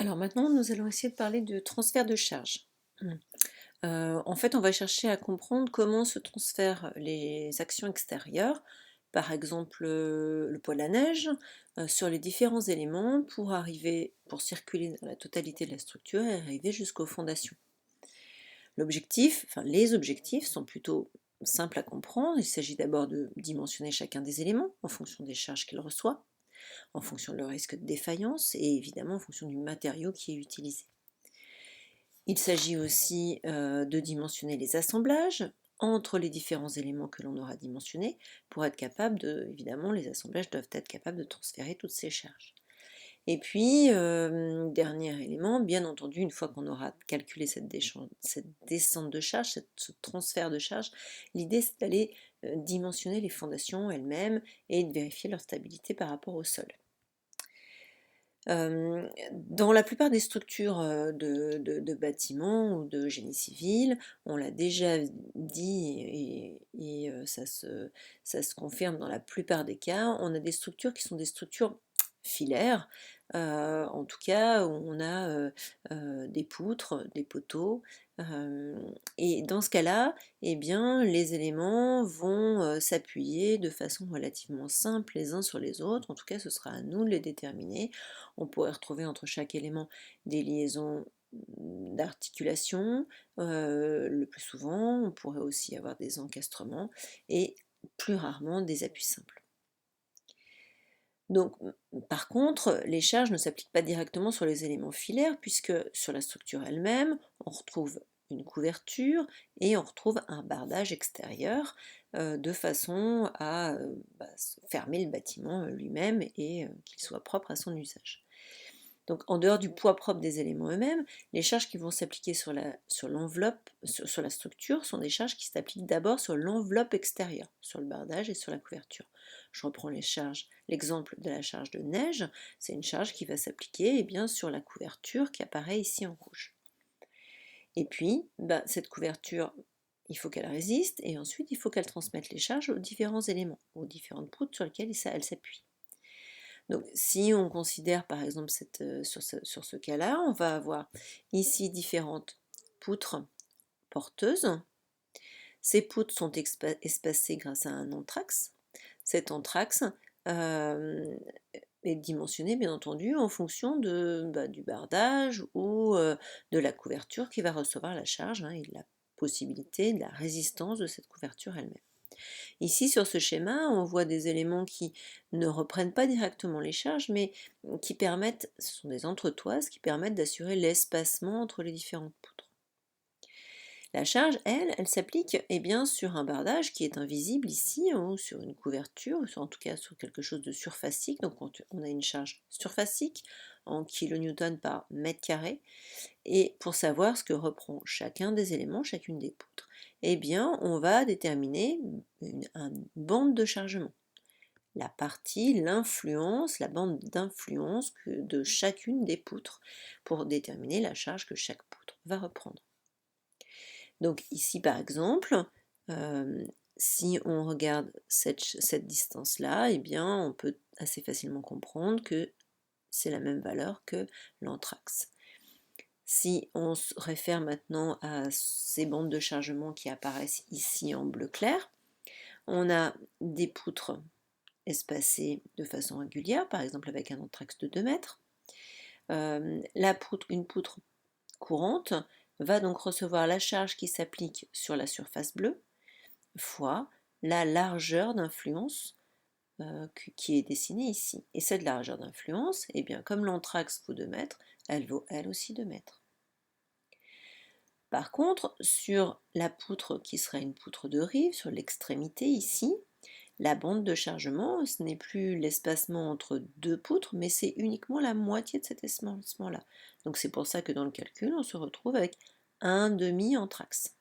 Alors maintenant, nous allons essayer de parler de transfert de charge. Mmh. En fait, on va chercher à comprendre comment se transfèrent les actions extérieures, par exemple, le poids de la neige, sur les différents éléments pour circuler dans la totalité de la structure et arriver jusqu'aux fondations. Les objectifs sont plutôt simples à comprendre. Il s'agit d'abord de dimensionner chacun des éléments en fonction des charges qu'il reçoit, en fonction de leur risque de défaillance et évidemment en fonction du matériau qui est utilisé. Il s'agit aussi de dimensionner les assemblages entre les différents éléments que l'on aura dimensionnés pour être capable évidemment, les assemblages doivent être capables de transférer toutes ces charges. Et puis, dernier élément, bien entendu, une fois qu'on aura calculé cette descente de charge, ce transfert de charge, l'idée c'est d'aller dimensionner les fondations elles-mêmes et de vérifier leur stabilité par rapport au sol. Dans la plupart des structures, de bâtiments ou de génie civil, on l'a déjà dit et ça se confirme dans la plupart des cas, on a des structures qui sont des structures filaires, en tout cas où on a, des poutres, des poteaux, et dans ce cas-là, eh bien, les éléments vont, s'appuyer de façon relativement simple les uns sur les autres. En tout cas, ce sera à nous de les déterminer. On pourrait retrouver entre chaque élément des liaisons d'articulation, le plus souvent, on pourrait aussi avoir des encastrements et plus rarement des appuis simples. Donc, par contre, les charges ne s'appliquent pas directement sur les éléments filaires, puisque sur la structure elle-même, on retrouve une couverture et on retrouve un bardage extérieur, de façon à fermer le bâtiment lui-même et qu'il soit propre à son usage. Donc en dehors du poids propre des éléments eux-mêmes, les charges qui vont s'appliquer sur l'enveloppe, sur la structure, sont des charges qui s'appliquent d'abord sur l'enveloppe extérieure, sur le bardage et sur la couverture. Je reprends l'exemple de la charge de neige, c'est une charge qui va s'appliquer sur la couverture qui apparaît ici en rouge. Et puis, cette couverture, il faut qu'elle résiste, et ensuite il faut qu'elle transmette les charges aux différents éléments, aux différentes poutres sur lesquelles elle s'appuie. Donc, si on considère par exemple sur ce cas-là, on va avoir ici différentes poutres porteuses. Ces poutres sont espacées grâce à un anthrax. Cet anthrax est dimensionné bien entendu en fonction du bardage ou de la couverture qui va recevoir la charge, et de la possibilité, de la résistance de cette couverture elle-même. Ici, sur ce schéma, on voit des éléments qui ne reprennent pas directement les charges, mais ce sont des entretoises qui permettent d'assurer l'espacement entre les différentes poutres. La charge, elle s'applique sur un bardage qui est invisible ici, ou sur une couverture, en tout cas sur quelque chose de surfacique. Donc on a une charge surfacique en kilonewtons par mètre carré. Et pour savoir ce que reprend chacun des éléments, chacune des poutres, on va déterminer une bande de chargement. La bande d'influence de chacune des poutres pour déterminer la charge que chaque poutre va reprendre. Donc ici par exemple, si on regarde cette distance-là, on peut assez facilement comprendre que c'est la même valeur que l'anthrax. Si on se réfère maintenant à ces bandes de chargement qui apparaissent ici en bleu clair, on a des poutres espacées de façon régulière, par exemple avec un anthrax de 2 mètres. Une poutre courante va donc recevoir la charge qui s'applique sur la surface bleue fois la largeur d'influence qui est dessinée ici. Et cette largeur d'influence, comme l'anthrax vaut 2 mètres, elle vaut elle aussi 2 mètres. Par contre, sur la poutre qui serait une poutre de rive, sur l'extrémité ici, la bande de chargement, ce n'est plus l'espacement entre deux poutres, mais c'est uniquement la moitié de cet espacement-là. Donc c'est pour ça que dans le calcul, on se retrouve avec un demi-anthrax.